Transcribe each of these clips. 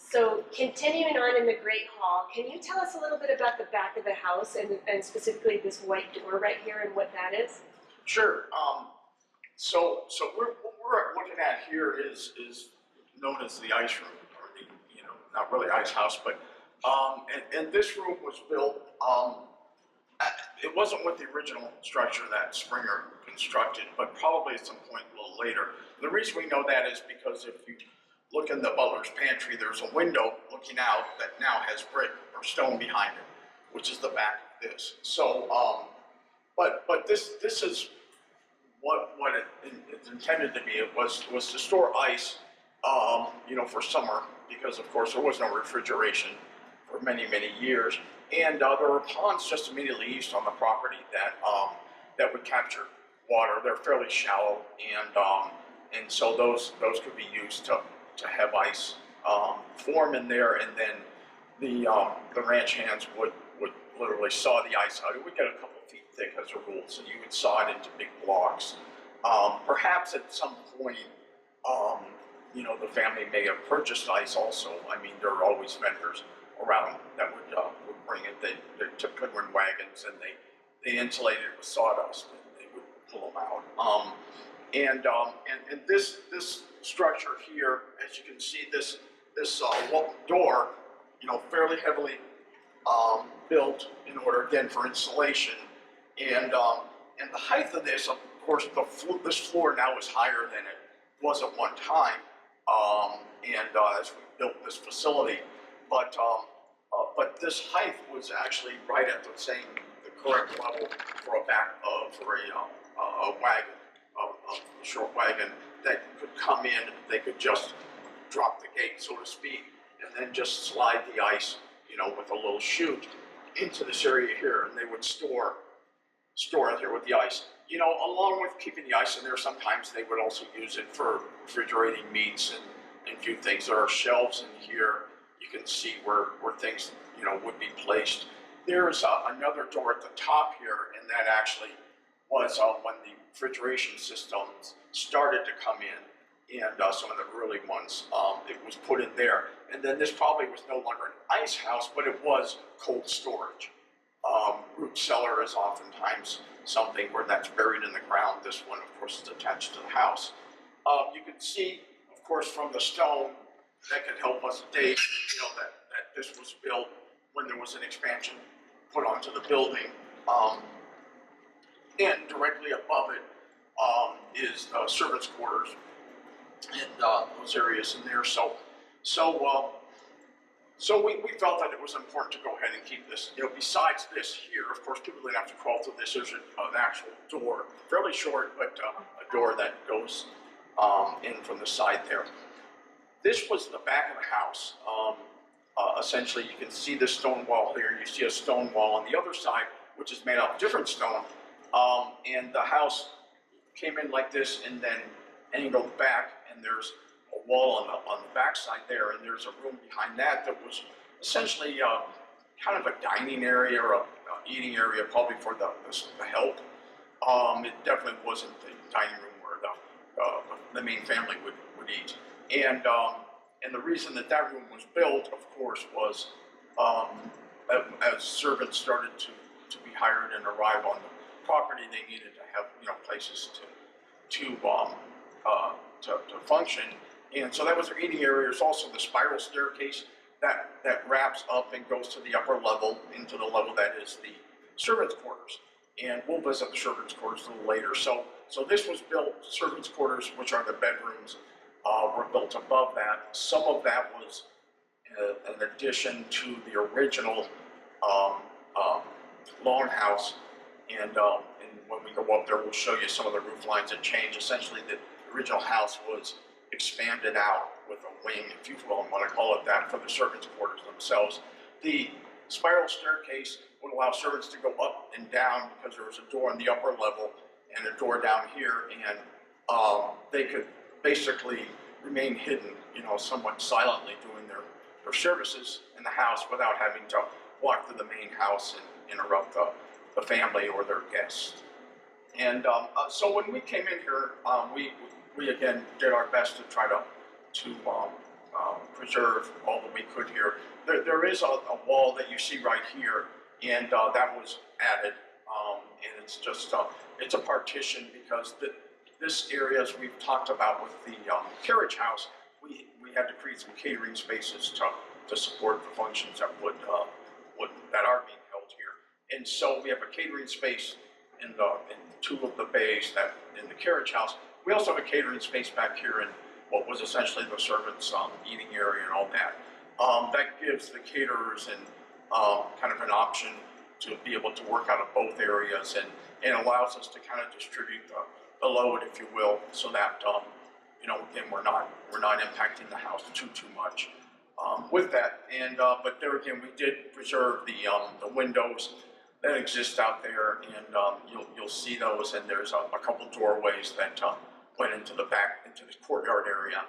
So continuing on in the Great Hall, can you tell us a little bit about the back of the house and specifically this white door right here and what that is? Sure. So what we're looking at here is known as the ice room, or the, not really ice house, but and this room was built. It wasn't with the original structure that Springer constructed, but probably at some point a little later. And the reason we know that is because if you look in the butler's pantry, there's a window looking out that now has brick or stone behind it, which is the back of this. So, but this is what it's intended to be. It was to store ice, for summer, because of course there was no refrigeration for many years. And there were ponds just immediately east on the property that would capture water. They're fairly shallow, and so those could be used to have ice form in there, and then the ranch hands would literally saw the ice out. It would get a couple feet thick as a rule, so you would saw it into big blocks. Perhaps at some point, the family may have purchased ice also. I mean, there are always vendors around that would bring it. They typically were in wagons, and they insulated it with sawdust, and they would pull them out. And this structure here, as you can see, this door, fairly heavily built in order again for insulation, and the height of this, of course, this floor now is higher than it was at one time, as we built this facility, but this height was actually right at the correct level for a wagon, a short wagon that could come in. They could just drop the gate, so to speak, and then just slide the ice, with a little chute into this area here, and they would store it here with the ice. Along with keeping the ice in there, sometimes they would also use it for refrigerating meats and a few things. There are shelves in here. You can see where things, would be placed. There's another door at the top here, and that actually was when the refrigeration systems started to come in, and some of the early ones, it was put in there. And then this probably was no longer an ice house, but it was cold storage. Root cellar is oftentimes something where that's buried in the ground. This one, of course, is attached to the house. You can see, of course, from the stone that can help us date, that this was built when there was an expansion put onto the building. And directly above it is servants' quarters and those areas in there. So we felt that it was important to go ahead and keep this. Besides this here, of course, people didn't have to crawl through this. There's an actual door, fairly short, but a door that goes in from the side there. This was the back of the house. Essentially, you can see this stone wall here. You see a stone wall on the other side, which is made out of different stone. And the house came in like this and then angled back, and there's a wall on the back side there, and there's a room behind that was essentially kind of a dining area or a eating area, probably for the help. It definitely wasn't the dining room where the main family would eat. And the reason that room was built, of course, was as servants started to be hired and arrive on the property, they needed to have places to function. And so that was their eating area. There's also the spiral staircase that wraps up and goes to the upper level, into the level that is the servants' quarters. And we'll visit the servants' quarters a little later. So this was built, servants' quarters, which are the bedrooms, were built above that. Some of that was an addition to the original longhouse. And when we go up there, we'll show you some of the roof lines that changed. Essentially, the original house was expanded out with a wing, if you will, want to call it that, for the servants' quarters themselves. The spiral staircase would allow servants to go up and down because there was a door on the upper level and a door down here, and they could basically remain hidden, somewhat silently doing their services in the house without having to walk through the main house and interrupt the family or their guests. And so when we came in here, we again did our best to try to preserve all that we could here. There is a wall that you see right here, and that was added, and it's just it's a partition because this area, as we've talked about with the carriage house, we had to create some catering spaces to support the functions that that are being held here. And so we have a catering space in two of the bays that in the carriage house. We also have a catering space back here in what was essentially the servants' eating area and all that. That gives the caterers and kind of an option to be able to work out of both areas, and allows us to kind of distribute the load, if you will, so that again, we're not impacting the house too much with that. And but there again, we did preserve the windows that exist out there, and you'll see those. And there's a couple doorways that went into the back, into the courtyard area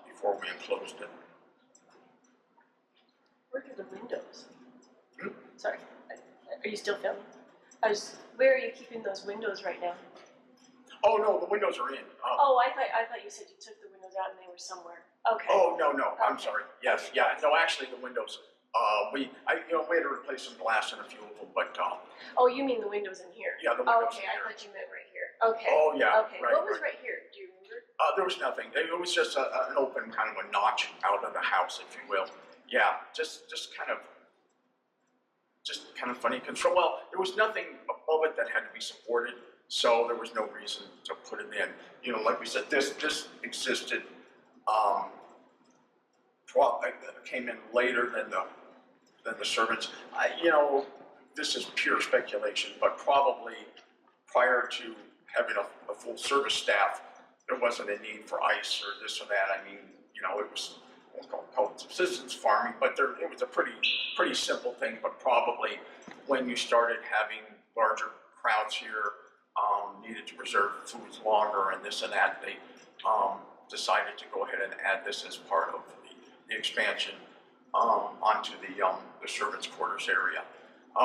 before we enclosed it. Where are the windows? Sorry, are you still filming? Where are you keeping those windows right now? Oh no, the windows are in. Oh, I thought you said you took the windows out and they were somewhere. Okay. Oh no, I'm Okay. sorry. Yes, yeah. No, actually, the windows. We had to replace some glass in a few of them, but Oh, you mean the windows in here? yeah, the windows. Okay, in I here. thought you meant right here. Okay. Oh yeah. Okay. Right, What was right here? Do you remember? There was nothing. It was just an open kind of a notch out of the house, if you will. Yeah, just kind of funny control. Well, there was nothing above it that had to be supported, so there was no reason to put it in. Like we said, this existed. Came in later than the servants. This is pure speculation, but probably prior to having a full service staff, there wasn't a need for ice or this or that. I mean, it was, I won't call it subsistence farming, but it was a pretty simple thing. But probably when you started having larger crowds here, needed to preserve foods longer and this and that, they decided to go ahead and add this as part of the expansion onto the servants' quarters area.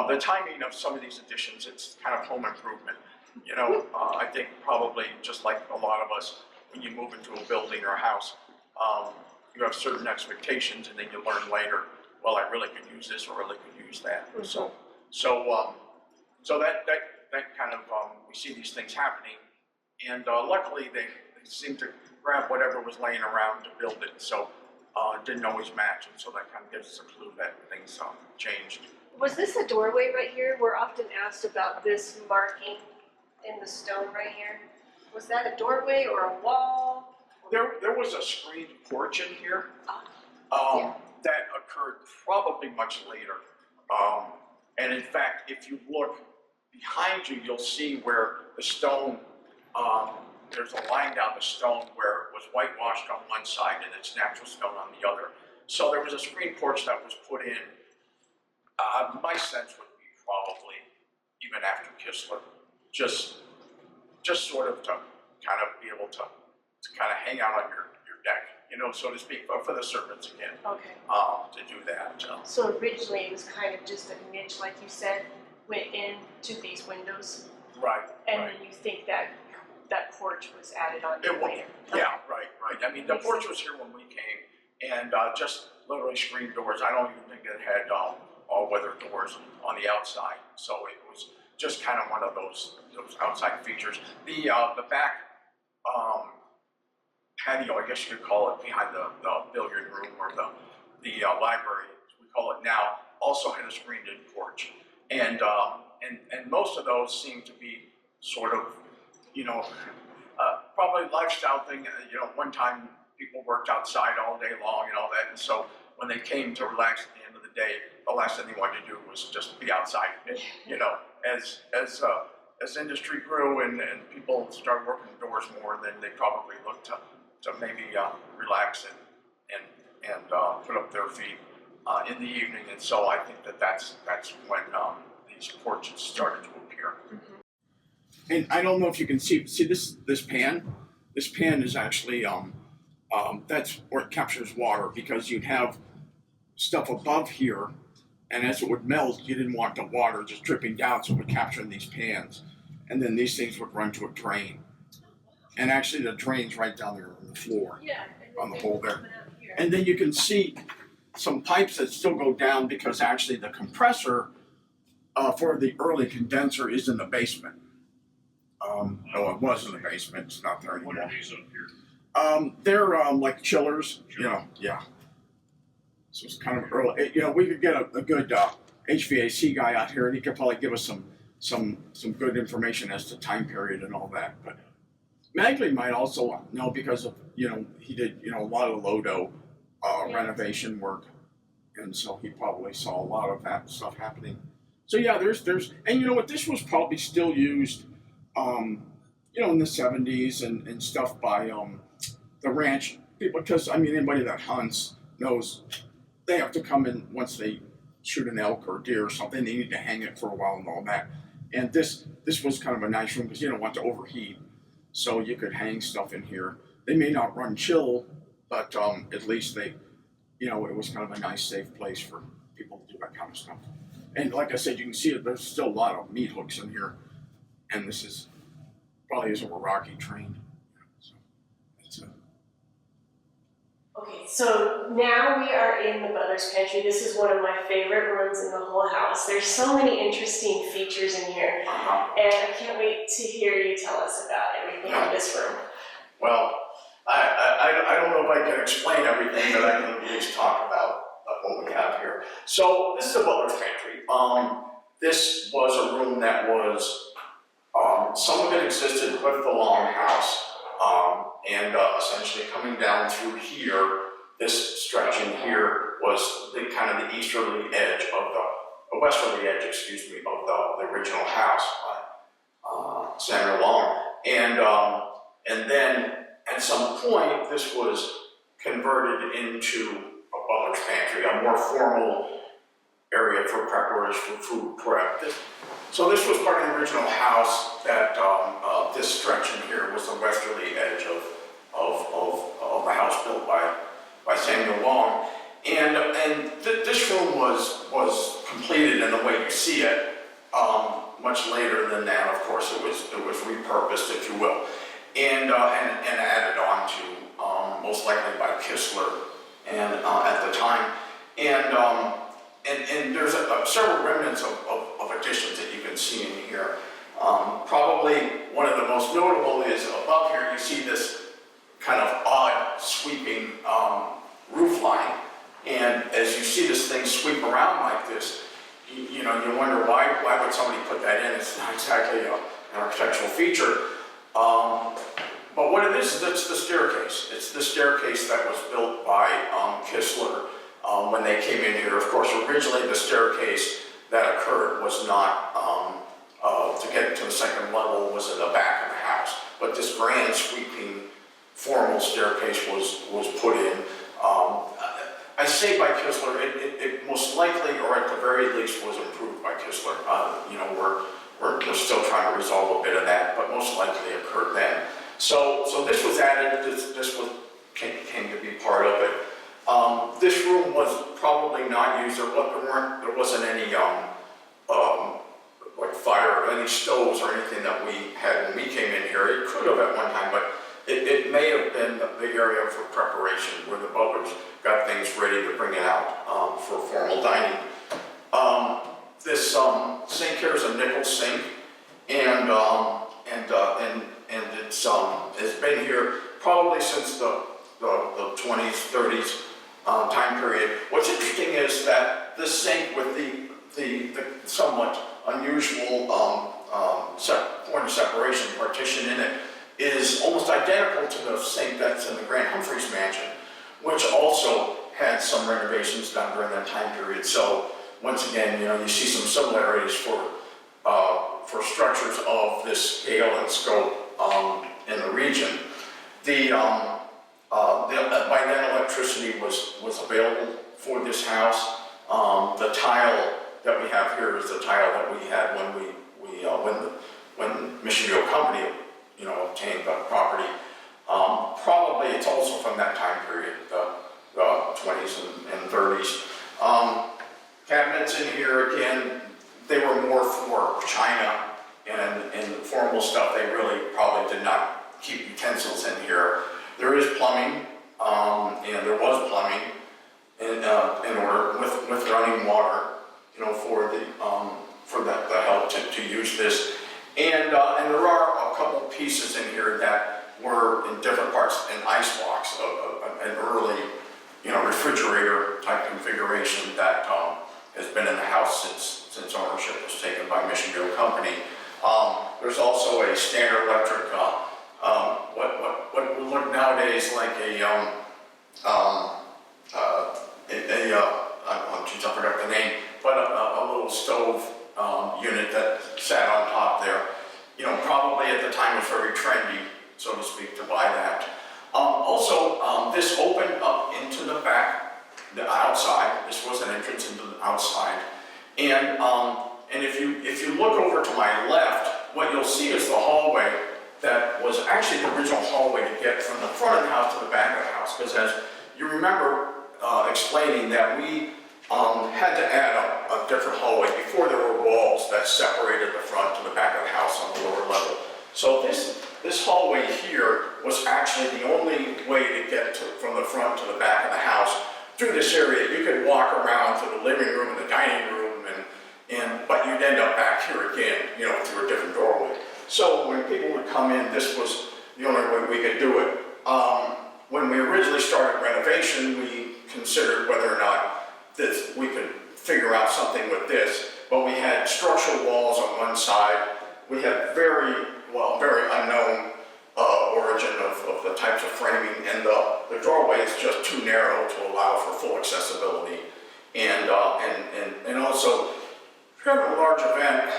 The timing of some of these additions, it's kind of home improvement. I think probably just like a lot of us, when you move into a building or a house, you have certain expectations, and then you learn later, well, I really could use this or really could use that. Mm-hmm. So that kind of we see these things happening, and luckily they seem to grab whatever was laying around to build it. So it didn't always match, and so that kind of gives us a clue that things changed. Was this a doorway right here? We're often asked about this marking in the stone right here. Was that a doorway or a wall? There was a screened porch in here Yeah. that occurred probably much later. And in fact, if you look behind you, you'll see where the stone, there's a line down the stone where it was whitewashed on one side and it's natural stone on the other. So there was a screen porch that was put in. My sense would be probably even after Kistler, just sort of to kind of be able to kind of hang out on your deck, so to speak, but for the servants again. Okay. To do that. So originally it was kind of just a niche, like you said, went into these windows, Right. and right. then you think that porch was added on It was, later. yeah, right. I mean, the Makes porch sense. was here when we came, and just literally screen doors. I don't even think it had all-weather doors on the outside, so it was just kind of one of those outside features. The back patio, I guess you could call it, behind the billiard room or the library, as we call it now, also had a screened-in porch, and most of those seem to be sort of, probably a lifestyle thing. One time people worked outside all day long and all that, and so when they came to relax at the end of the day, the last thing they wanted to do was just be outside. As industry grew and people started working indoors more, then they probably looked to maybe relax and put up their feet in the evening. And so I think that's when these porches started to appear. Mm-hmm. And I don't know if you can see this pan. This pan is actually that's where it captures water, because you'd have stuff above here, and as it would melt, you didn't want the water just dripping down, so it would capture in these pans, and then these things would run to a drain. And actually, the drain's right down there on the floor, Yeah. on the hole there. And then you can see some pipes that still go down because actually the compressor for the early condenser is in the basement. Oh, it was in the basement, it's not there anymore. What are these up here? They're like chillers, you know, yeah. So it's kind of early, you know, we could get a good HVAC guy out here and he could probably give us some good information as to time period and all that. But Magley might also know because of, you know, he did, you know, a lot of Lodo renovation work. And so he probably saw a lot of that stuff happening. So yeah, there's, and you know what, this was probably still used, you know, in the 70s and stuff by the ranch people, because I mean, anybody that hunts knows they have to come in once they shoot an elk or deer or something, they need to hang it for a while and all that. And this was kind of a nice room because you don't want to overheat. So you could hang stuff in here. They may not run chill, but at least they, you know, it was kind of a nice, safe place for people to do that kind of stuff. And like I said, you can see it, there's still a lot of meat hooks in here. And this is probably is a Iraqi trained. So it's Okay, so now we are in the butler's pantry. This is one of my favorite rooms in the whole house. There's so many interesting features in here, and I can't wait to hear you tell us about everything in this room. well, I don't know if I can explain everything, but I can at least talk about what we have here. So this is a butler's pantry. This was a room that was, some of it existed with the longhouse, and essentially coming down through here, this stretching here was the kind of the easterly edge of the westerly edge, excuse me, of the original house by Samuel Long. And then at some point, this was converted into a butler's pantry, a more formal area for preparation for food prep. So this was part of the original house that this stretching here was the westerly edge of the house built by Samuel Long. And this room was completed in the way you see it much later than that. Of course, it was repurposed, if you will, and added on to most likely by Kistler and at the time. And there's several remnants of additions that you can see in here. Probably one of the most notable is above here you see this kind of odd sweeping roof line. And as you see this thing sweep around like this, you know, you wonder why would somebody put that in? It's not exactly an architectural feature. But what it is, it's the staircase. It's the staircase that was built by Kistler when they came in here. Of course, originally the staircase that occurred was not, to get to the second level was in the back of the house. But this grand sweeping formal staircase was put in. I say by Kistler, it most likely, or at the very least, was improved by Kistler. You know, we're still trying to resolve a bit of that, but most likely occurred then. So this was added. This came to be part of it. This room was probably not used. There wasn't any like fire or any stoves or anything that we had when we came in here. It could have at one time, but it may have been the area for preparation where the butlers got things ready to bring it out for formal dining. This sink here is a nickel sink, and it's been here probably since the 20s, 30s time period. What's interesting is that this sink with the somewhat unusual point of separation partition in it is almost identical to the sink that's in the Grand Humphreys Mansion, which also had some renovations done during that time period. So once again, you know, you see some similarities for structures of this scale and scope in the region. By then, electricity was available for this house. The tile that we have here is the tile that we had when Michigan Company, you know, obtained the property. Probably it's also from that time period, the 20s and 30s. Cabinets in here, again, they were more for china and formal stuff. They really probably did not keep utensils in here. There is plumbing and there was plumbing in order with running water, for the help to use this. And there are a couple pieces in here that were in different parts, an ice box, an early, refrigerator type configuration that has been in the house since ownership was taken by Mission View Company. There's also a standard electric, what would look nowadays like I forgot the name, but a little stove unit that sat on top there. Probably at the time was very trendy, so to speak, to buy that. This opened up into the back, the outside. This was an entrance into the outside. And if you look over to my left, what you'll see is the hallway that was actually the original hallway to get from the front of the house to the back of the house. Because as you remember explaining that we had to add a different hallway before there were walls that separated the front to the back of the house on the lower level. So this hallway here was actually the only way to get from the front to the back of the house through this area. You could walk around to the living room and the dining room, but you'd end up back here again, through a different doorway. So when people would come in, this was the only way we could do it. When we originally started renovation, we considered whether or not we could figure out something with this, but we had structural walls on one side. We had very unknown origin of the types of framing, and the doorway is just too narrow to allow for full accessibility. And also, if you're having a large event,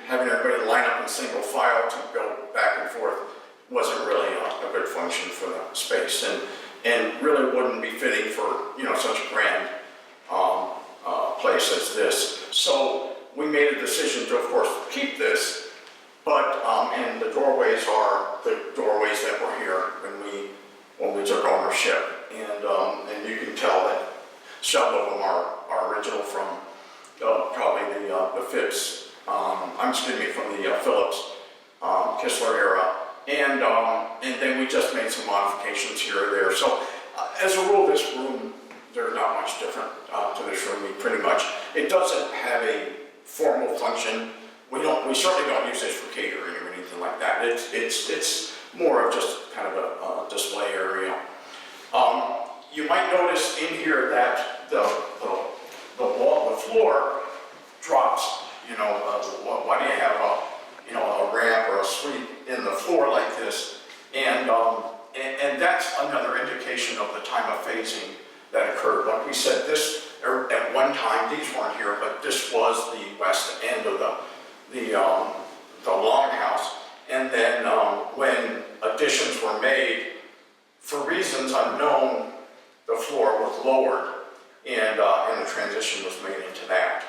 having everybody line up in single file to go back and forth wasn't really a good function for the space, and really wouldn't be fitting for such a grand place as this. So we made a decision to, of course, keep this, but and the doorways are the doorways that were here when we took ownership, and you can tell that several of them are original from probably the Phipps, from the Phillips Kistler era, and then we just made some modifications here or there. So as a rule, this room, there's not much different to this room. It doesn't have a formal function. We certainly don't use this for catering or anything like that. It's more of just kind of a display area. You might notice in here that the floor drops. Why do you have a ramp or a suite in the floor like this? And that's another indication of the time of phasing that occurred. Like we said, at one time, these weren't here, but this was the west end of the longhouse. And then when additions were made, for reasons unknown, the floor was lowered, and the transition was made into that.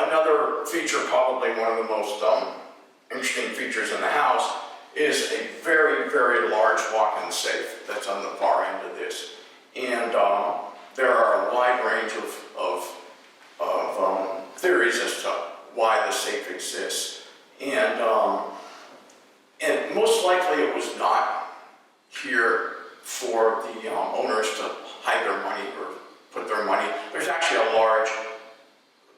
Another feature, probably one of the most interesting features in the house, is a very, very large walk-in safe that's on the far end of this. And there are a wide range of theories as to why the safe exists. And most likely it was not here for the owners to hide their money or put their money. There's actually a large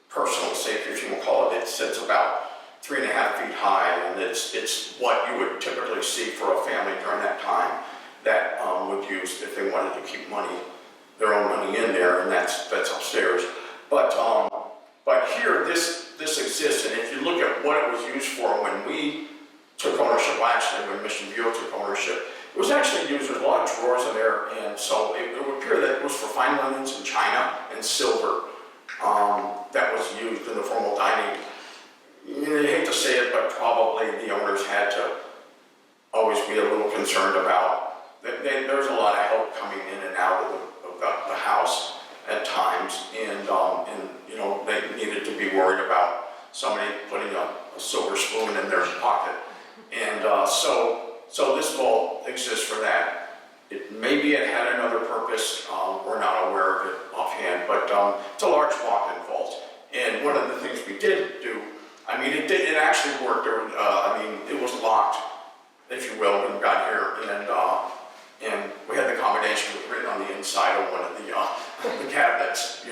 personal safe, if you will call it. It sits about 3.5 feet high, and it's what you would typically see for a family during that time that would use if they wanted to keep their own money in there, and that's upstairs. But here, this exists, and if you look at what it was used for when we took ownership, when Mission View took ownership, it was actually used. There's a lot of drawers in there, and so it would appear that it was for fine linens and china and silver that was used in the formal dining. I hate to say it, but probably the owners had to always be a little concerned about. There's a lot of help coming in and out of the house at times, and they needed to be worried about somebody putting a silver spoon in their pocket, and so this vault exists for that. Maybe it had another purpose. We're not aware of it offhand, but it's a large walk-in vault. And one of the things we did do, it actually worked. It was locked, if you will, when we got here, written on the inside of one of the cabinets,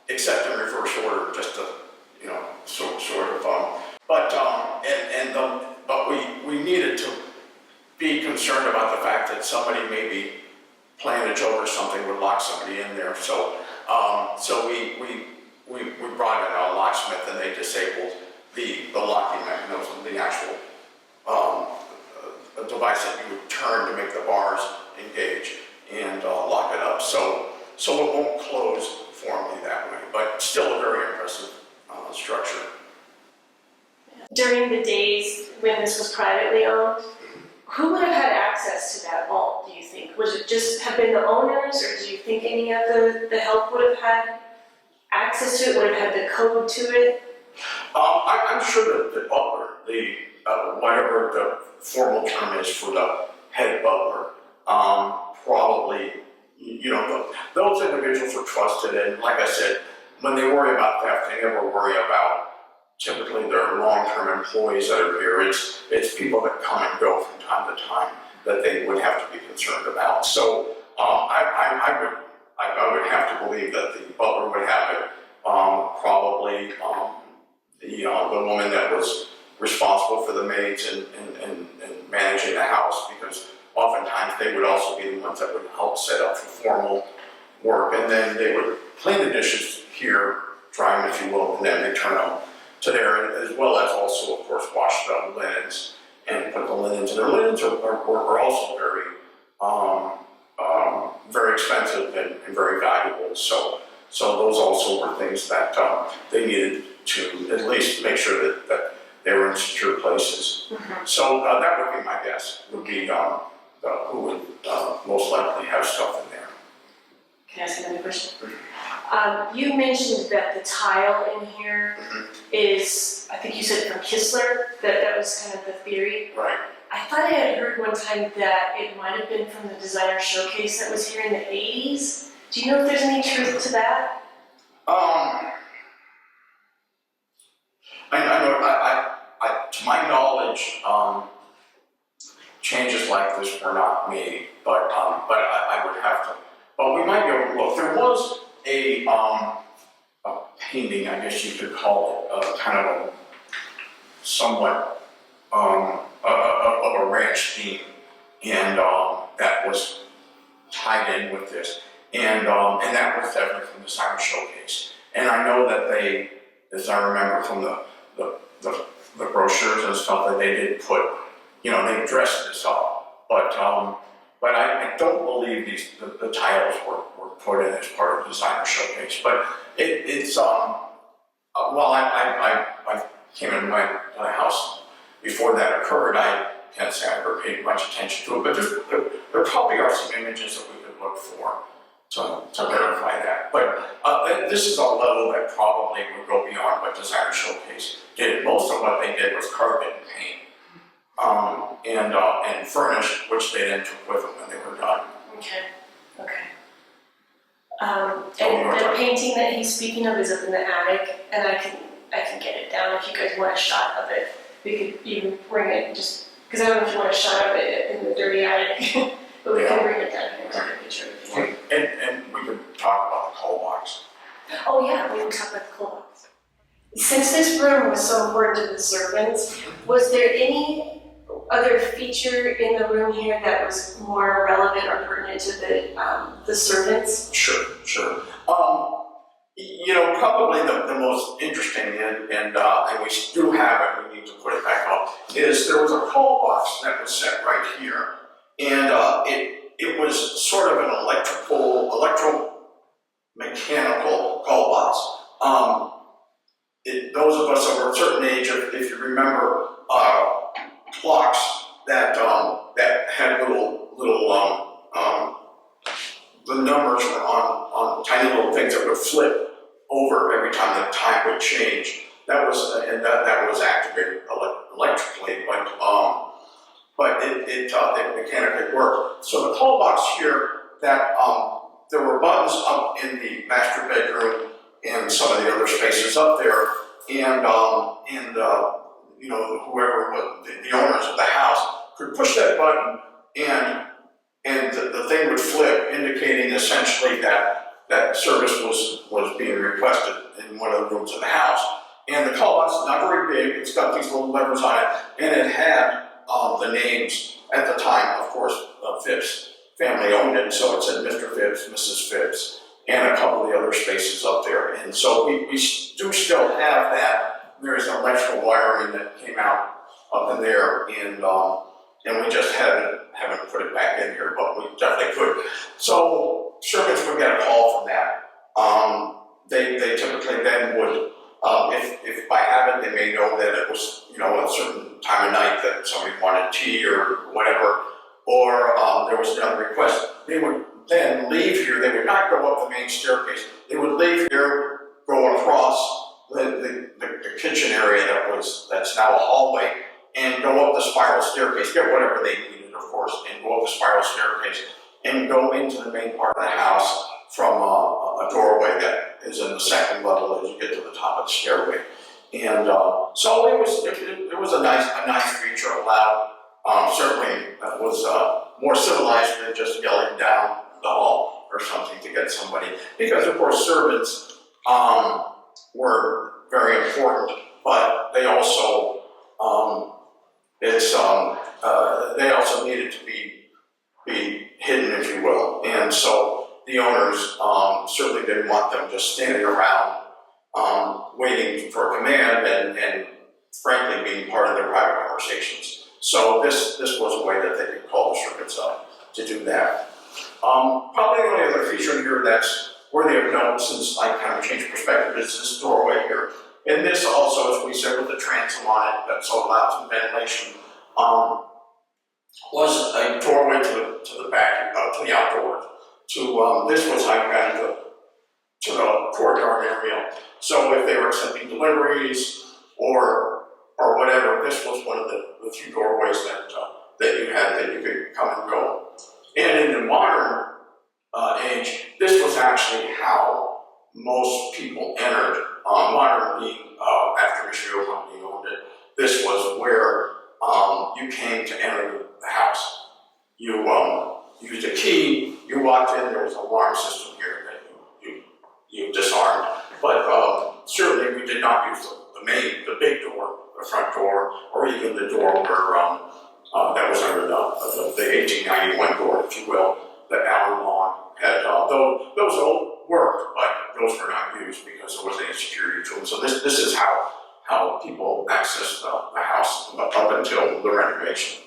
except in reverse order, just to, sort of, but we needed to be concerned about the fact that somebody maybe playing a joke or something would lock somebody in there. So we brought in a locksmith and they disabled the locking mechanism, the actual a device that you would turn to make the bars engage and lock it up. So it won't close formally that way, but still a very impressive structure. During the days when this was privately owned, who would have had access to that vault, do you think? Would it just have been the owners, or do you think any of the help would have had access to it, would have had the code to it? I'm sure that the butler, whatever the formal term is for the head butler, probably, those individuals are trusted, and like I said, when they worry about theft, they never worry about typically their long-term employees that are here. It's people that come and go from time to time that they would have to be concerned about. So I would have to believe that the butler would have it. Probably the woman that was responsible for the maids and managing the house, because oftentimes they would also be the ones that would help set up for formal work, and then they would clean the dishes here, dry them if you will, and then they turn them to there, as well as also, of course, wash the linens and put the linens in. Their linens are also very expensive and very valuable. So those also were things that they needed to at least make sure that they were in secure places. Mm-hmm. So that would be my guess, would be who would most likely have stuff in there. Can I ask another question? You mentioned that the tile in here is, I think you said from Kistler, that was kind of the theory. Right. I thought I had heard one time that it might have been from the designer showcase that was here in the 80s. Do you know if there's any truth to that? To my knowledge, changes like this were not made, but I would have to. But we might be able to look. There was a painting, I guess you could call it, kind of a somewhat of a ranch theme, and that was tied in with this, and that was definitely from the Designer Showcase. And I know that they, as I remember from the brochures and stuff, that they did put, they dressed this up, but I don't believe the titles were put in as part of the Designer Showcase. But it's I came into my house before that occurred. I can't say I ever paid much attention to it, but there probably are some images that we could look for to verify that. But this is a level that probably would go beyond what Designer Showcase did. Most of what they did was carpet and paint, and furnish, which they then took with them when they were done. Okay. And the painting that he's speaking of is up in the attic, and I can get it down if you guys want a shot of it. We could even bring it, just because I don't know if you want a shot of it in the dirty attic, but we can bring it down here and take a picture if you want. And we could talk about the coal box. Oh yeah, we can talk about the coal box. Since this room was so important to the servants, was there any other feature in the room here that was more relevant or pertinent to the servants? Sure. Probably the most interesting, and we do have it, we need to put it back up, is there was a call box that was set right here, and it was sort of an electromechanical call box. Those of us over a certain age, if you remember, clocks that had little the numbers were on tiny little things that would flip over every time the time would change. That was activated electrically, but it mechanically worked. So the call box here, that there were buttons up in the master bedroom and some of the other spaces up there, and whoever was the owners of the house could push that button, and and the thing would flip, indicating essentially that service was being requested in one of the rooms of the house. And the call box is not very big, it's got these little levers on it, and it had the names at the time, of course, Phipps family owned it, so it said Mr. Phipps, Mrs. Phipps, and a couple of the other spaces up there. And so we do still have that. There's electrical wiring that came out up in there, and we just haven't put it back in here, but we definitely could. So servants would get a call from that. They typically then would, if by habit they may know that it was, a certain time of night that somebody wanted tea or whatever, or there was another request, they would then leave here. They would not go up the main staircase. They would leave here, go across the kitchen area that's now a hallway, and go up the spiral staircase, get whatever they needed, of course, and go up the spiral staircase, and go into the main part of the house from a doorway that is in the second level as you get to the top of the stairway. And so it was a nice feature, allowed. Certainly that was more civilized than just yelling down the hall or something to get somebody, because of course servants were very important, but they also they also needed to be hidden, if you will, and so the owners certainly didn't want them just standing around waiting for a command and frankly being part of their private conversations. So this was a way that they could call the servants up to do that. Probably the only other feature in here that's worthy of note, since I kind of changed perspective, is this doorway here. And this also, as we said, with the transom on it, that so allowed some ventilation, was a doorway to the back, to the outdoors. This was how you got to the courtyard area. So if they were accepting deliveries or whatever, this was one of the few doorways that you had that you could come and go. And in the modern age, this was actually how most people entered. Modern being after Michigan Company owned it, this was where you came to enter the house. You used a key, you walked in, there was an alarm system here that you disarmed. But certainly we did not use the big door, the front door, or even the door where that was under the 1891 door, if you will, that Alan Long had. Those all worked, but those were not used because there wasn't any security to them. So this is how people accessed the house up until the renovation.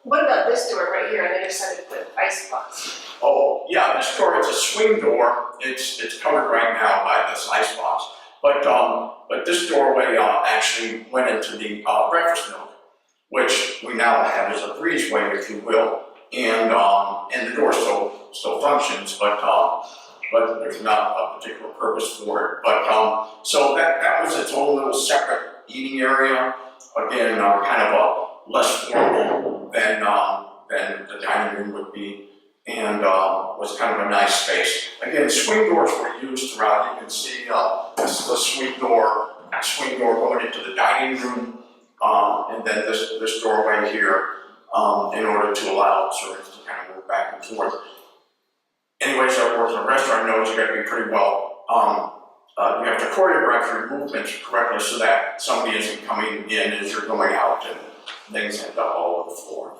What about this door right here on the other side of the ice box? Oh, yeah, this door, it's a swing door. It's covered right now by this ice box. But this doorway actually went into the breakfast nook, which we now have as a breezeway, if you will. And the door still functions, but there's not a particular purpose for it. But so that was its own little separate eating area. Again, kind of a less formal than the dining room would be, and was kind of a nice space. Again, swing doors were used throughout. You can see this is a swing door going into the dining room, and then this doorway here in order to allow servants to kind of move back and forth. Anyways, I work in a restaurant, knows you got to be pretty well. You have to choreograph your movements correctly so that somebody isn't coming in as you're going out and things end up all over the floor.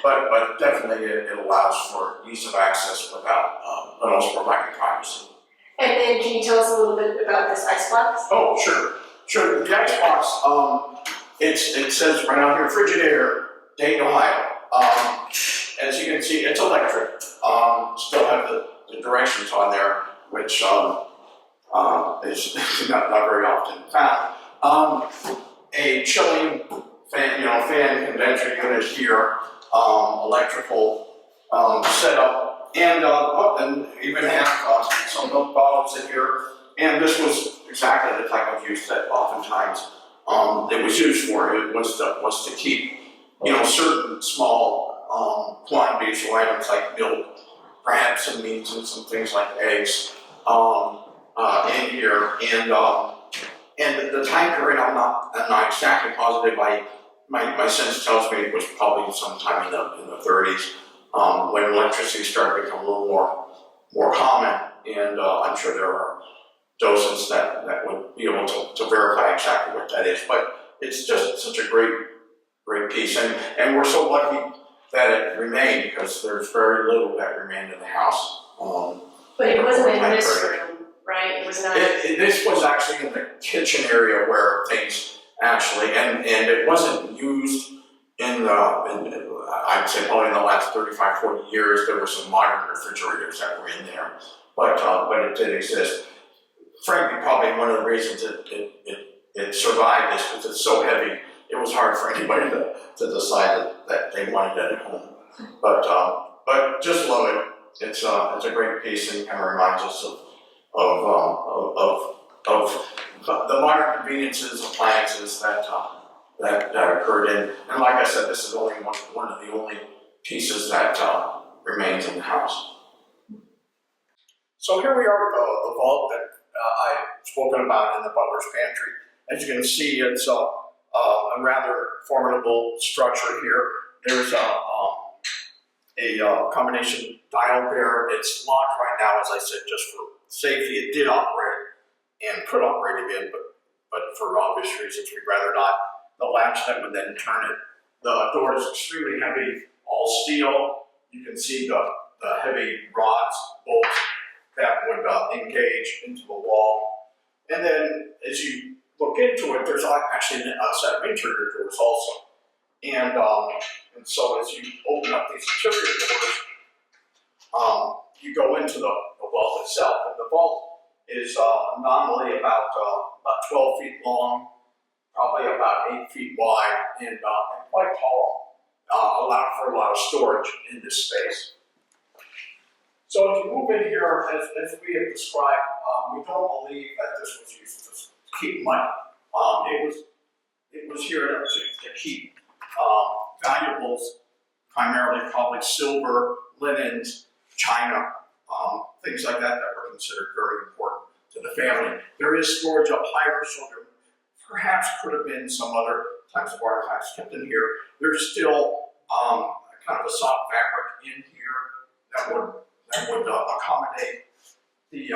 But definitely it allows for ease of access without, but also providing privacy. And then can you tell us a little bit about this ice box? Oh, sure. The ice box, it says right on here, Frigidaire, Dayton, Ohio. As you can see, it's electric. Still have the directions on there, which is not very often found. A chilling fan condenser unit here, electrical setup, and even have some milk bottles in here. And this was exactly the type of use that oftentimes it was used for. It was to keep certain small quantities of items like milk, perhaps some meats and some things like eggs in here. And the time period, I'm not exactly positive. my sense tells me it was probably sometime in the 30s, when electricity started to become a little more common, and I'm sure there are docents that would be able to verify exactly what that is. But it's just such a great piece, and we're so lucky that it remained, because there's very little that remained in the house. But it wasn't in this room, right? It was not. This was actually in the kitchen area where things actually, and it wasn't used I'd say probably in the last 35, 40 years. There were some modern refrigerators that were in there, but it did exist. Frankly, probably one of the reasons it survived is because it's so heavy. It was hard for anybody to decide that they wanted it at home. But just love it. It's a great piece, and kind of reminds us of the modern conveniences, appliances that occurred in. And like I said, this is only one of the only pieces that remains in the house. So here we are, the vault that I've spoken about in the butler's pantry. As you can see, it's a rather formidable structure here. There's a combination dial there. It's locked right now, as I said, just for safety. It did operate and could operate again, but for obvious reasons, we'd rather not. The latch that would then turn it. The door is extremely heavy, all steel. You can see the heavy rods, bolts that would engage into the wall. And then as you look into it, there's actually a set of interior doors also. And so as you open up these interior doors, you go into the vault itself. And the vault is nominally about 12 feet long, probably about 8 feet wide, and quite tall, allowed for a lot of storage in this space. So if you move in here, as we have described, we don't believe that this was used to keep money. It was here to keep valuables, primarily probably silver, linens, china, things like that were considered very important to the family. There is storage up higher, so there perhaps could have been some other types of artifacts kept in here. There's still kind of a soft fabric in here that would accommodate the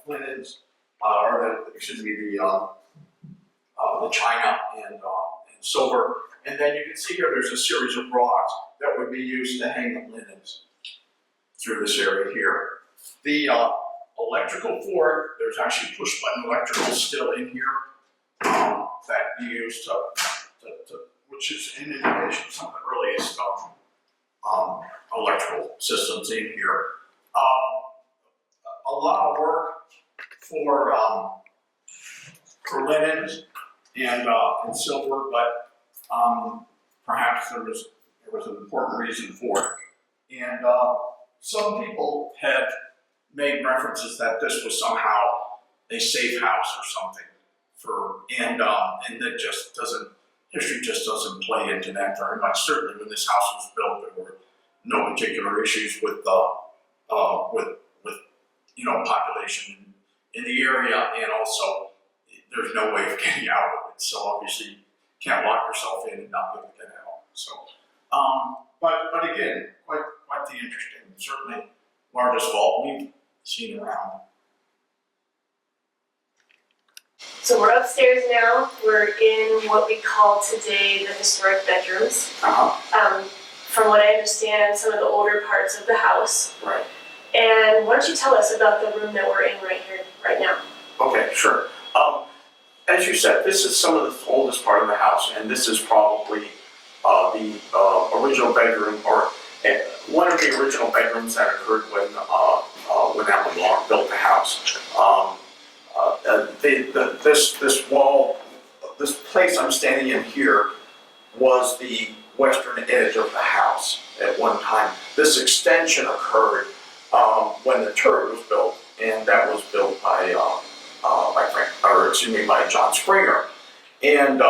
linens, the china and silver. And then you can see here there's a series of rods that would be used to hang the linens through this area here. The electrical for it, there's actually push button electrical still in here that you use to which is an indication of some of the earliest electrical systems in here. A lot of work for linens and silver, but perhaps there was an important reason for it. And some people had made references that this was somehow a safe house or something and that just doesn't, history just doesn't play into that very much. Certainly when this house was built, there were no particular issues with population in the area, and also there's no way of getting out of it. So obviously you can't lock yourself in and not be able to get out. So, but again, quite the interesting, certainly largest vault we've seen around. So we're upstairs now. We're in what we call today the historic bedrooms. From what I understand, some of the older parts of the house. Right. And why don't you tell us about the room that we're in right now? Okay, sure. As you said, this is some of the oldest part of the house, and this is probably the original bedroom, or one of the original bedrooms that occurred when Alan Long built the house. This wall, this place I'm standing in here, was the western edge of the house at one time. This extension occurred when the turret was built, and that was built by John Springer. And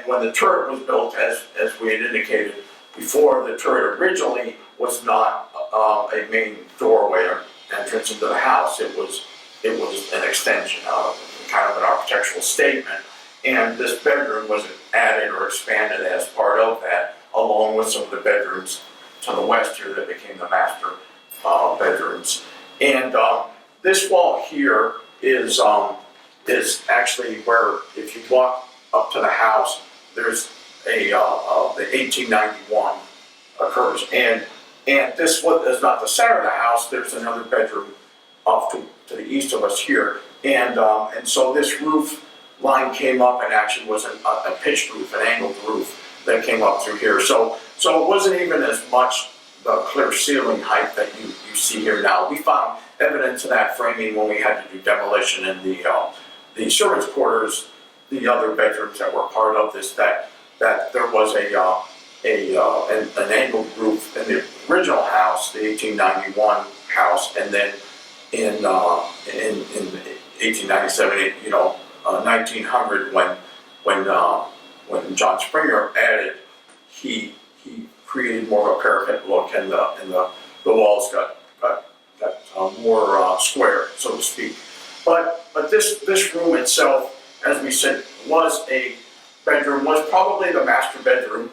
when the turret was built, as we had indicated before, the turret originally was not a main doorway or entrance into the house. It was an extension, kind of an architectural statement. And this bedroom was added or expanded as part of that, along with some of the bedrooms to the west here that became the master bedrooms. And this wall here is actually where, if you walk up to the house, there's the 1891 occurs. And this one is not the center of the house. There's another bedroom off to the east of us here. And so this roof line came up and actually was a pitched roof, an angled roof that came up through here. So it wasn't even as much the clear ceiling height that you see here now. We found evidence of that framing when we had to do demolition in the servants' quarters, the other bedrooms that were part of this, that there was an angled roof in the original house, the 1891 house, and then in 1897, 1900, when John Springer added, he created more of a parapet look, and the walls got more square, so to speak. But this room itself, as we said, was a bedroom, was probably the master bedroom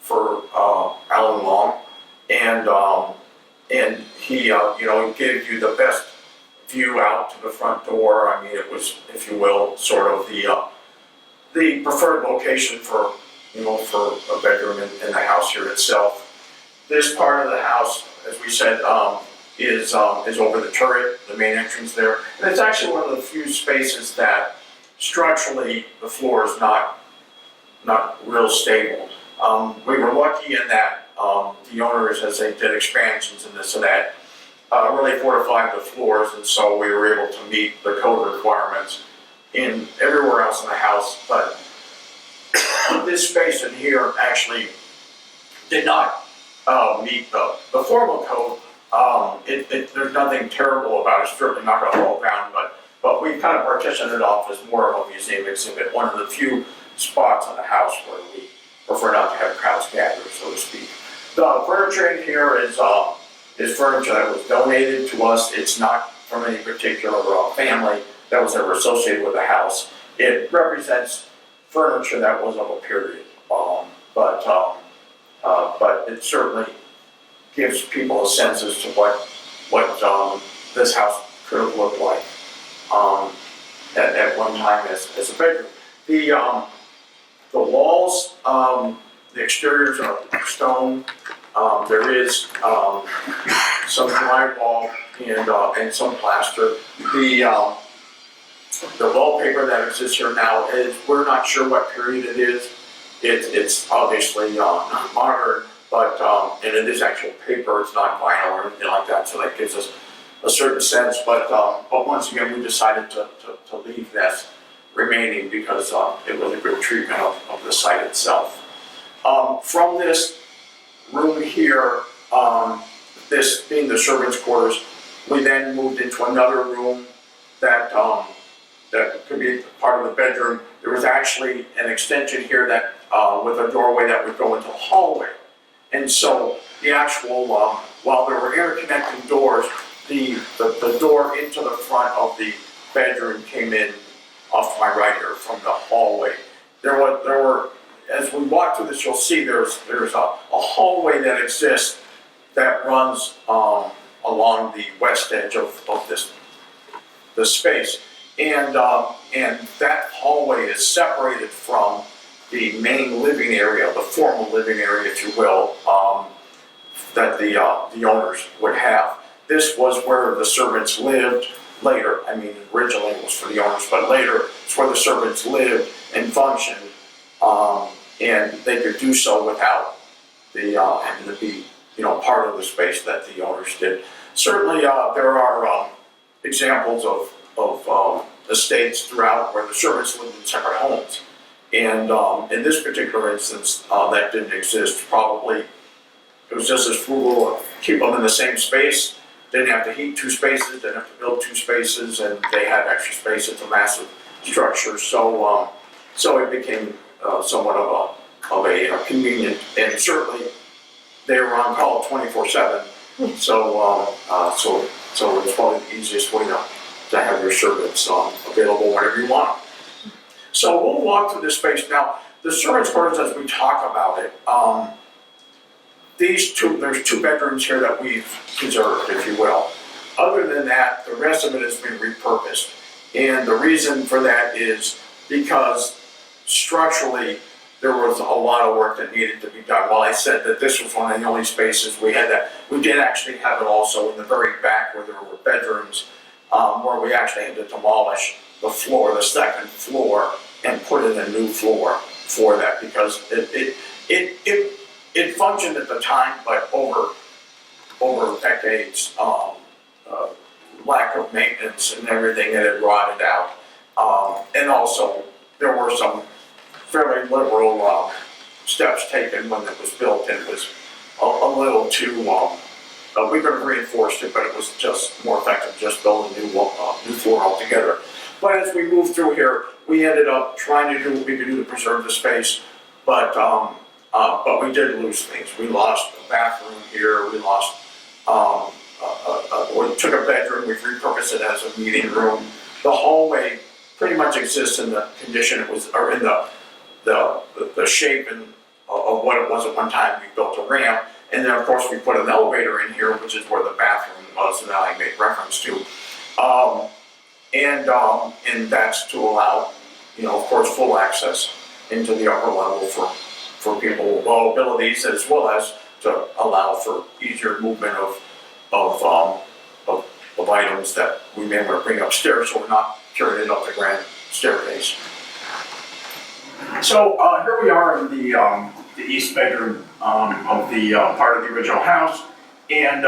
for Alan Long, and he gave you the best view out to the front door. I mean, it was, if you will, sort of the preferred location for a bedroom in the house here itself. This part of the house, as we said, is over the turret, the main entrance there, and it's actually one of the few spaces that structurally the floor is not real stable. We were lucky in that the owners, as they did expansions and this and that, really fortified the floors, and so we were able to meet the code requirements in everywhere else in the house. But this space in here actually did not meet the formal code. There's nothing terrible about it. It's certainly not going to fall down, but we kind of partitioned it off as more of a museum exhibit, one of the few spots in the house where we prefer not to have crowds gather, so to speak. The furniture in here is furniture that was donated to us. It's not from any particular family that was ever associated with the house. It represents furniture that was of a period, but it certainly gives people a sense as to what this house could have looked like at one time as a bedroom. The walls, the exteriors are stone. There is some drywall and some plaster. The wallpaper that exists here now is, we're not sure what period it is. It's obviously not modern, but and it is actual paper. It's not vinyl or anything like that, so that gives us a certain sense. But once again, we decided to leave this remaining because it was a good treatment of the site itself. From this room here, this being the servants' quarters, we then moved into another room that could be part of the bedroom. There was actually an extension here that with a doorway that would go into a hallway. And so the actual, while there were interconnecting doors, the door into the front of the bedroom came in off to my right here from the hallway. There were, as we walk through this, you'll see there's a hallway that exists that runs along the west edge of this space. And that hallway is separated from the main living area, the formal living area, if you will, that the owners would have. This was where the servants lived later. I mean, originally it was for the owners, but later it's where the servants lived and functioned, and they could do so without having to be, part of the space that the owners did. Certainly, there are examples of estates throughout where the servants lived in separate homes. And in this particular instance, that didn't exist. Probably it was just as frugal to keep them in the same space. Didn't have to heat two spaces, didn't have to build two spaces, and they had extra space. It's a massive structure, so it became somewhat of a convenient, and certainly they were on call 24/7. So it's probably the easiest way to have your servants available whenever you want. So we'll walk through this space now. the servants' quarters, as we talk about it, there's 2 bedrooms here that we've preserved, if you will. Other than that, the rest of it has been repurposed. And the reason for that is because structurally, there was a lot of work that needed to be done. While I said that this was one of the only spaces we had that, we did actually have it also in the very back where there were bedrooms, where we actually had to demolish the floor, the second floor, and put in a new floor for that because it functioned at the time, but over decades, lack of maintenance and everything, it had rotted out. And also, there were some fairly liberal steps taken when it was built, and it was a little too, we could have reinforced it, but it was just more effective just building a new floor altogether. But as we moved through here, we ended up trying to do what we could do to preserve the space, but we did lose things. We lost a bathroom here, we lost, we took a bedroom, we've repurposed it as a meeting room. The hallway pretty much exists in the condition it was, or in the shape of what it was at one time. We built a ramp, and then of course we put an elevator in here, which is where the bathroom was that I made reference to. And that's to allow, of course, full access into the upper level for people with low abilities, as well as to allow for easier movement of items that we may want to bring upstairs, so we're not carrying it up the grand staircase. So here we are in the east bedroom of the part of the original house, and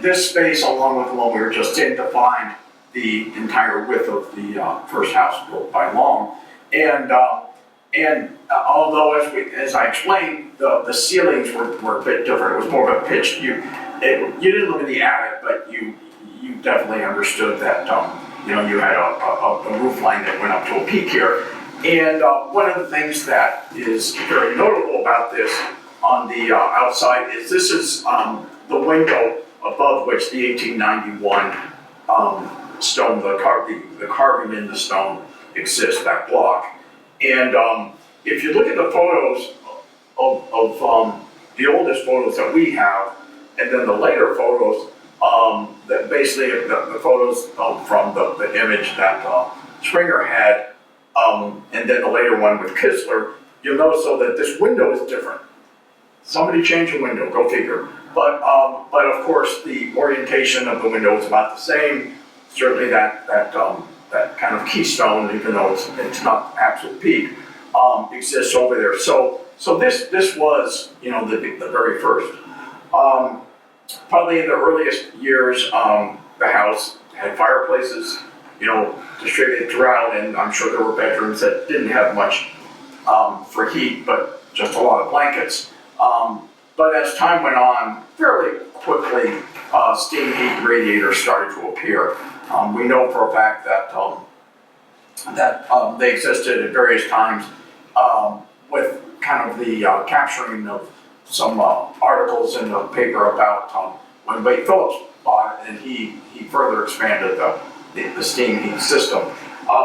this space, along with the one we were just in, defined the entire width of the first house built by Long. And although, as I explained, the ceilings were a bit different. It was more of a pitched. You didn't live in the attic, but you definitely understood that you had a roof line that went up to a peak here. And one of the things that is very notable about this on the outside is this is the window above which the 1891 stone, the carving in the stone exists, that block. And if you look at the photos of the oldest photos that we have, and then the later photos, that basically the photos from the image that Springer had, and then the later one with Kistler, you'll notice though that this window is different. Somebody changed the window, go figure. But of course the orientation of the window is about the same. Certainly that kind of keystone, even though it's not absolute peak, exists over there. So this was the very first. Probably in the earliest years, the house had fireplaces, distributed throughout, and I'm sure there were bedrooms that didn't have much for heat, but just a lot of blankets. But as time went on, fairly quickly, steam heat radiators started to appear. We know for a fact that they existed at various times with kind of the capturing of some articles in the paper about when Wade Phillips bought it, and he further expanded the steam heat system.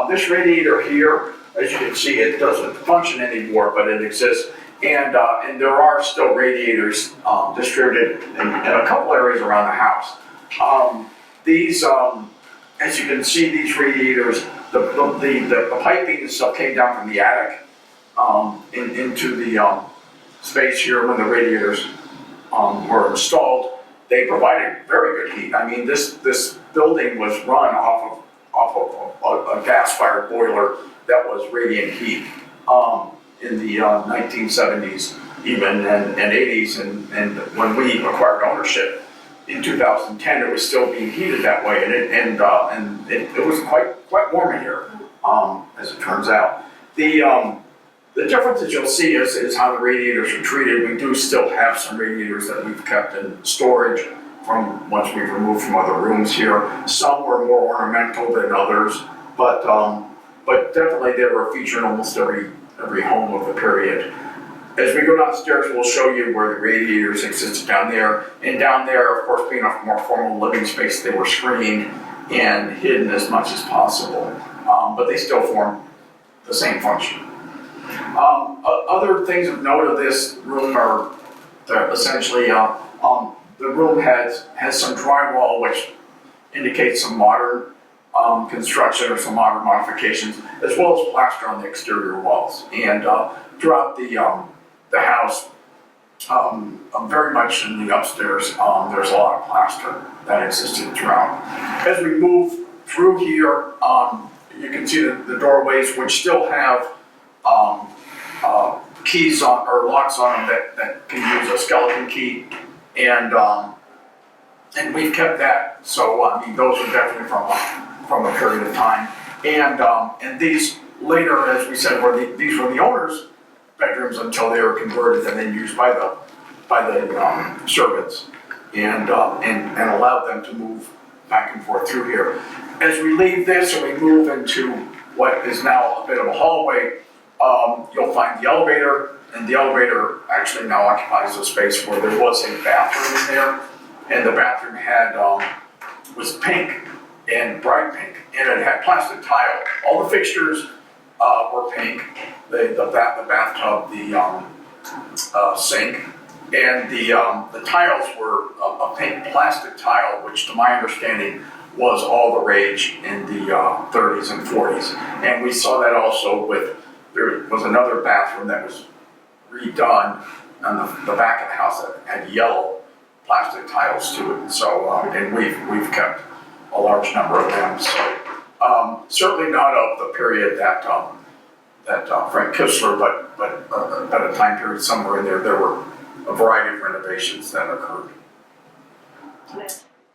This radiator here, as you can see, it doesn't function anymore, but it exists. And there are still radiators distributed in a couple areas around the house. These, as you can see, these radiators, the piping and stuff came down from the attic into the space here when the radiators were installed. They provided very good heat. I mean, this building was run off of a gas-fired boiler that was radiant heat in the 1970s even and 80s, and when we acquired ownership in 2010, it was still being heated that way, and it was quite warm in here, as it turns out. The difference that you'll see is how the radiators are treated. We do still have some radiators that we've kept in storage from once we've removed from other rooms here. Some were more ornamental than others, but definitely they were a feature in almost every home of the period. As we go downstairs, we'll show you where the radiators existed down there. And down there, of course, being a more formal living space, they were screened and hidden as much as possible. But they still form the same function. Other things of note of this room are essentially, the room has some drywall, which indicates some modern construction or some modern modifications, as well as plaster on the exterior walls. And throughout the house, very much in the upstairs, there's a lot of plaster that existed throughout. As we move through here, you can see the doorways, which still have keys on, or locks on them that can use a skeleton key, and we've kept that. So I mean, those are definitely from a period of time. And these later, as we said, these were the owner's bedrooms until they were converted and then used by the servants, and allowed them to move back and forth through here. As we leave this and we move into what is now a bit of a hallway, you'll find the elevator, and the elevator actually now occupies a space where there was a bathroom in there, and the bathroom was pink and bright pink, and it had plastic tile. All the fixtures were pink, the bathtub, the sink, and the tiles were a pink plastic tile, which to my understanding was all the rage in the 30s and 40s. And we saw that also there was another bathroom that was redone on the back of the house that had yellow plastic tiles to it. So, and we've kept a large number of them. So, certainly not of the period that Frank Kistler, but at a time period somewhere in there were a variety of renovations that occurred.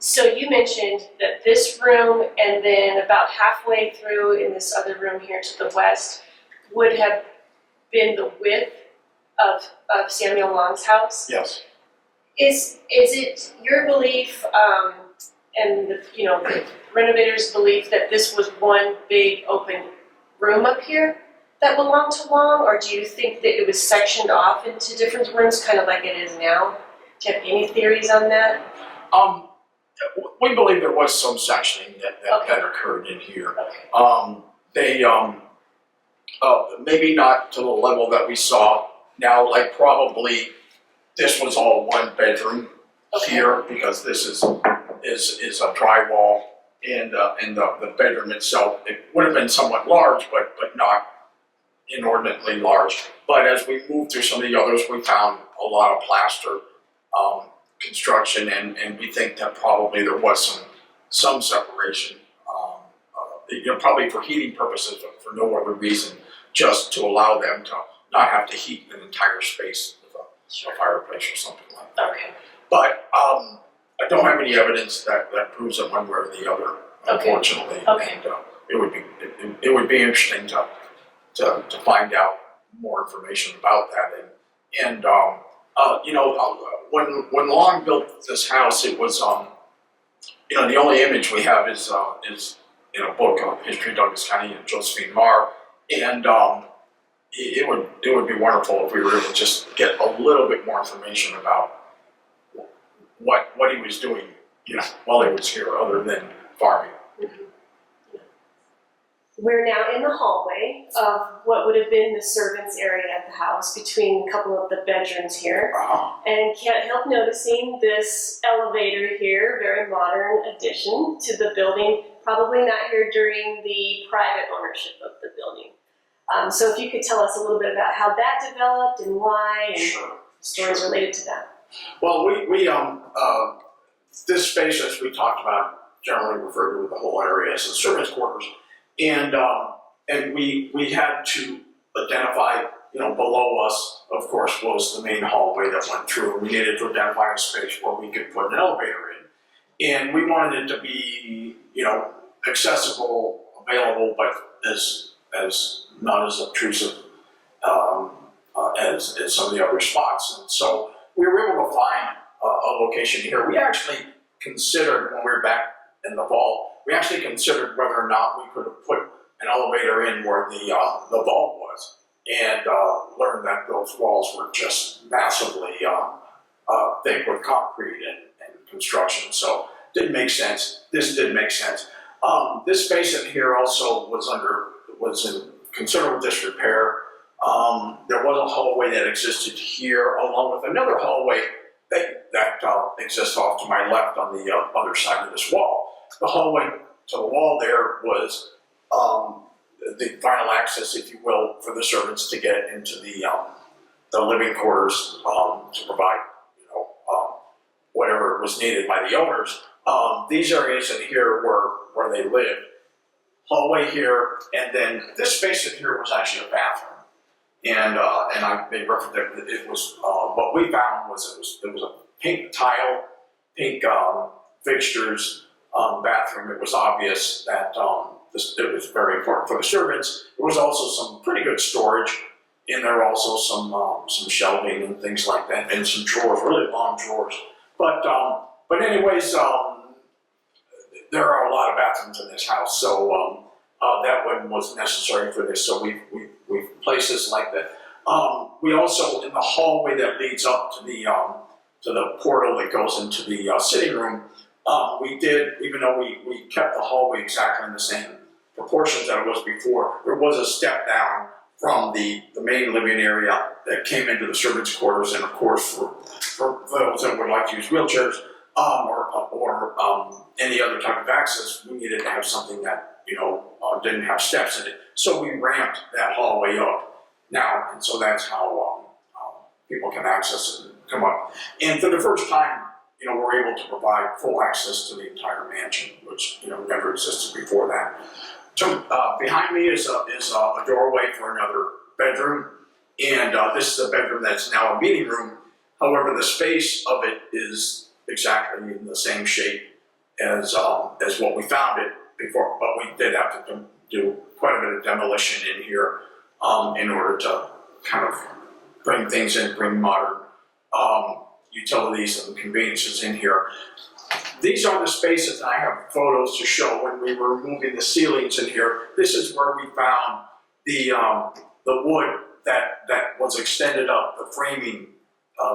So you mentioned that this room and then about halfway through in this other room here to the west would have been the width of Samuel Long's house. Yes. Is it your belief, and the renovators' belief that this was one big open room up here that belonged to Long, or do you think that it was sectioned off into different rooms, kind of like it is now? Do you have any theories on that? We believe there was some sectioning that occurred in here. Okay. They maybe not to the level that we saw now. Like probably this was all one bedroom here, because this is a drywall, and the bedroom itself, it would have been somewhat large, but not inordinately large. But as we moved through some of the others, we found a lot of plaster construction, and we think that probably there was some separation, probably for heating purposes, but for no other reason, just to allow them to not have to heat an entire space with a fireplace or something like that. Okay. But I don't have any evidence that proves it one way or the other, unfortunately. Okay. And it would be interesting to find out more information about that. And when Long built this house, it was the only image we have is in a book, History of Douglas County, and Josephine Marr, and it would be wonderful if we were able to just get a little bit more information about what he was doing, while he was here, other than farming. We're now in the hallway of what would have been the servants' area at the house, between a couple of the bedrooms here. And can't help noticing this elevator here, very modern addition to the building, probably not here during the private ownership of the building. So if you could tell us a little bit about how that developed and why, and stories related to that. Well, we this space, as we talked about, generally referred to the whole area as the servants' quarters. And we had to identify, below us, of course, was the main hallway that went through. We needed to identify a space where we could put an elevator in. And we wanted it to be, accessible, available, but as not as obtrusive as some of the other spots. And so we were able to find a location here. We actually considered, when we were back in the vault, we actually considered whether or not we could have put an elevator in where the vault was, and learned that those walls were just massively thick with concrete and construction. So didn't make sense. This did make sense. This space in here also was in considerable disrepair. There was a hallway that existed here, along with another hallway that exists off to my left on the other side of this wall. The hallway to the wall there was the final access, if you will, for the servants to get into the living quarters to provide, whatever was needed by the owners. These areas in here were where they lived. Hallway here, and then this space in here was actually a bathroom. And I made reference that it was, what we found was it was a pink tile, pink fixtures, bathroom. It was obvious that it was very important for the servants. There was also some pretty good storage in there, also some shelving and things like that, and some drawers, really long drawers. But anyways, there are a lot of bathrooms in this house, so that one was necessary for this. So we placed this like that. We also, in the hallway that leads up to the portal that goes into the sitting room, we did, even though we kept the hallway exactly in the same proportions that it was before, there was a step down from the main living area that came into the servants' quarters, and of course for those that would like to use wheelchairs or any other type of access, we needed to have something that didn't have steps in it. So we ramped that hallway up now, and so that's how people can access it and come up. And for the first time, we're able to provide full access to the entire mansion, which never existed before that. So behind me is a doorway for another bedroom, and this is a bedroom that's now a meeting room. However, the space of it is exactly in the same shape as what we found it before, but we did have to do quite a bit of demolition in here in order to kind of bring things in, bring modern utilities and conveniences in here. These are the spaces, and I have photos to show when we were removing the ceilings in here. This is where we found the wood that was extended up, the framing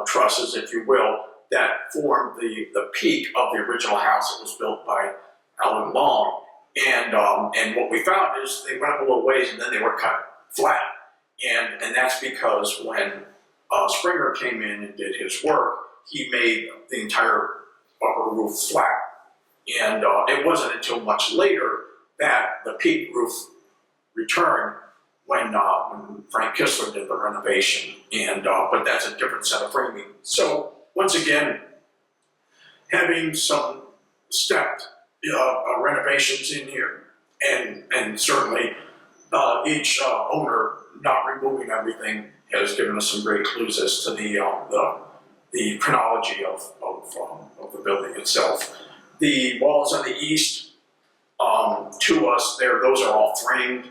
trusses, if you will, that formed the peak of the original house that was built by Alan Long. And what we found is they went up a little ways and then they were cut flat. And that's because when Springer came in and did his work, he made the entire upper roof flat. And it wasn't until much later that the peak roof returned when Frank Kistler did the renovation. But that's a different set of framing. So once again, having some stepped renovations in here, and certainly each owner not removing everything has given us some great clues as to the chronology of the building itself. The walls on the east to us there, those are all framed.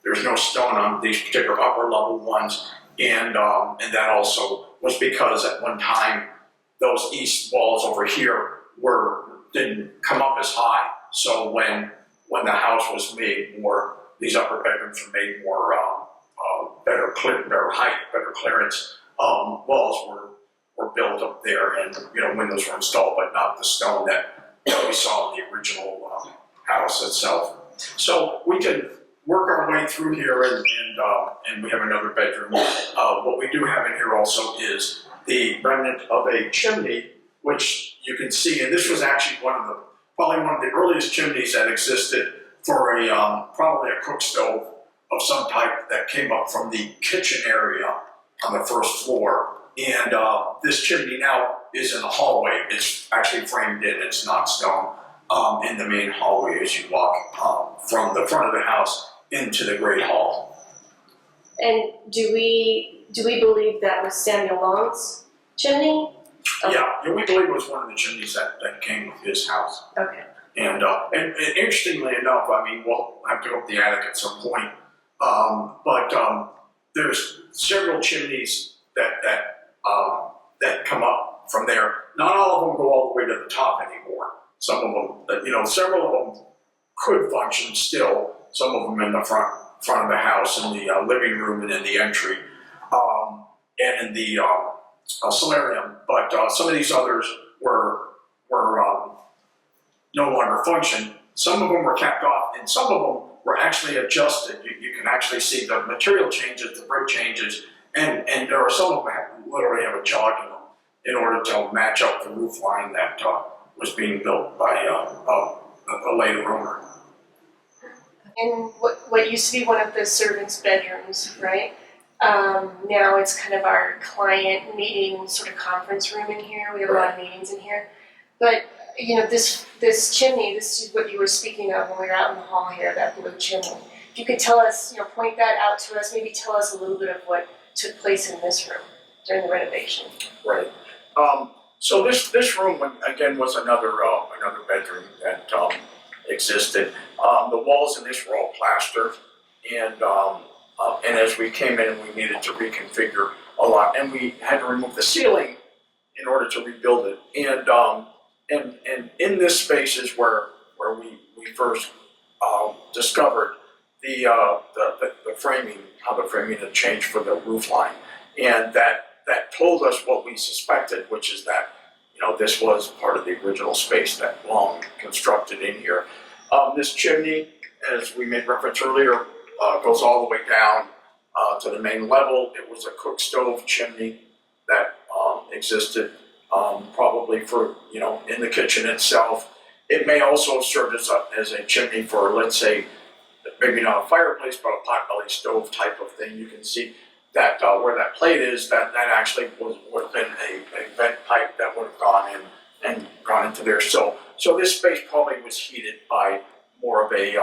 There's no stone on these particular upper level ones, and that also was because at one time those east walls over here didn't come up as high. So when the house was made more, these upper bedrooms were made more better height, better clearance. Walls were built up there, and windows were installed, but not the stone that we saw in the original house itself. So we can work our way through here, and we have another bedroom. What we do have in here also is the remnant of a chimney, which you can see, and this was actually probably one of the earliest chimneys that existed for probably a cook stove of some type that came up from the kitchen area on the first floor. And this chimney now is in the hallway. It's actually framed in, it's not stone, in the main hallway as you walk from the front of the house into the Great Hall. And do we believe that was Samuel Long's chimney? Yeah, we believe it was one of the chimneys that came with his house. Okay. And interestingly enough, we'll have to go up the attic at some point, but there's several chimneys that come up from there. Not all of them go all the way to the top anymore. Some of them, several of them could function still. Some of them in the front of the house, in the living room, and in the entry, and in the solarium. But some of these others were no longer function. Some of them were capped off, and some of them were actually adjusted. You can actually see the material changes, the brick changes, and there are some of them that literally have a jog in them in order to match up the roof line that was being built by a later owner. And what used to be one of the servants' bedrooms, right? Now it's kind of our client meeting sort of conference room in here. We have a lot of meetings in here. But you know, this chimney, this is what you were speaking of when we were out in the hall here, that blue chimney. If you could tell us, you know, point that out to us, maybe tell us a little bit of what took place in this room during the renovation. Right. So this room again was another bedroom that existed. The walls in this were all plaster, and as we came in, we needed to reconfigure a lot, and we had to remove the ceiling in order to rebuild it. And in this space is where we first discovered the framing, how the framing had changed for the roof line, and that told us what we suspected, which is that, you know, this was part of the original space that Long constructed in here. This chimney, as we made reference earlier, goes all the way down to the main level. It was a cook stove chimney that existed probably for, you know, in the kitchen itself. It may also have served as a chimney for, let's say, maybe not a fireplace, but a potbelly stove type of thing. You can see that where that plate is, that actually would have been a vent pipe that would have gone in and gone into there. So this space probably was heated by more of a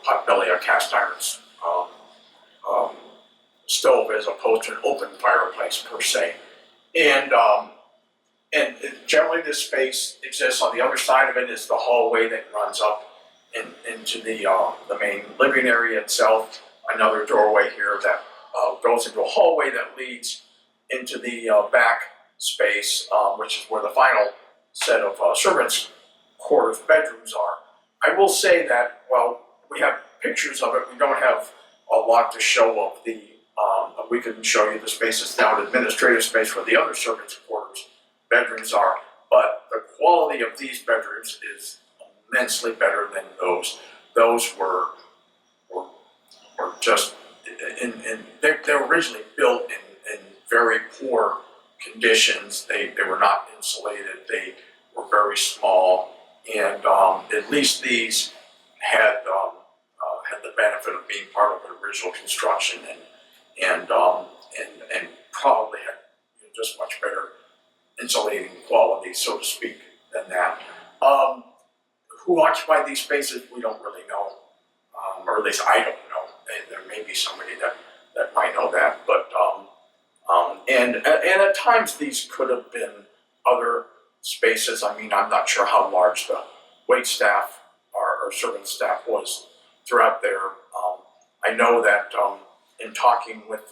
potbelly, a cast iron stove, as opposed to an open fireplace per se. And generally this space exists. On the other side of it is the hallway that runs up into the main living area itself. Another doorway here that goes into a hallway that leads into the back space, which is where the final set of servants' quarters bedrooms are. I will say that while we have pictures of it, we don't have a lot to show of the, we can show you the space that's now an administrative space where the other servants' quarters bedrooms are, but the quality of these bedrooms is immensely better than those. Those were just, they were originally built in very poor conditions. They were not insulated. They were very small, and at least these had the benefit of being part of an original construction and probably had, you know, just much better insulating quality, so to speak, than that. Who occupied these spaces, we don't really know, or at least I don't know. There may be somebody that might know that, but and at times these could have been other spaces. I mean, I'm not sure how large the wait staff or servant staff was throughout there. I know that in talking with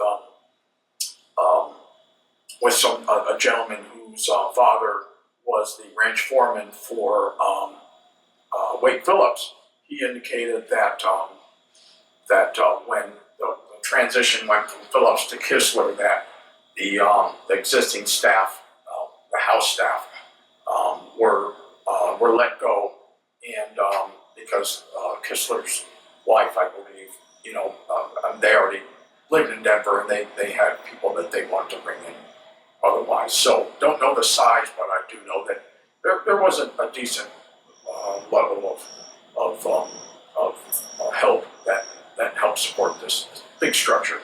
a gentleman whose father was the ranch foreman for Wade Phillips, he indicated that when the transition went from Phillips to Kistler, that the existing staff, the house staff, were let go, and because Kistler's wife, I believe, you know, they already lived in Denver, and they had people that they wanted to bring in otherwise. So don't know the size, but I do know that there was a decent level of help that helped support this big structure.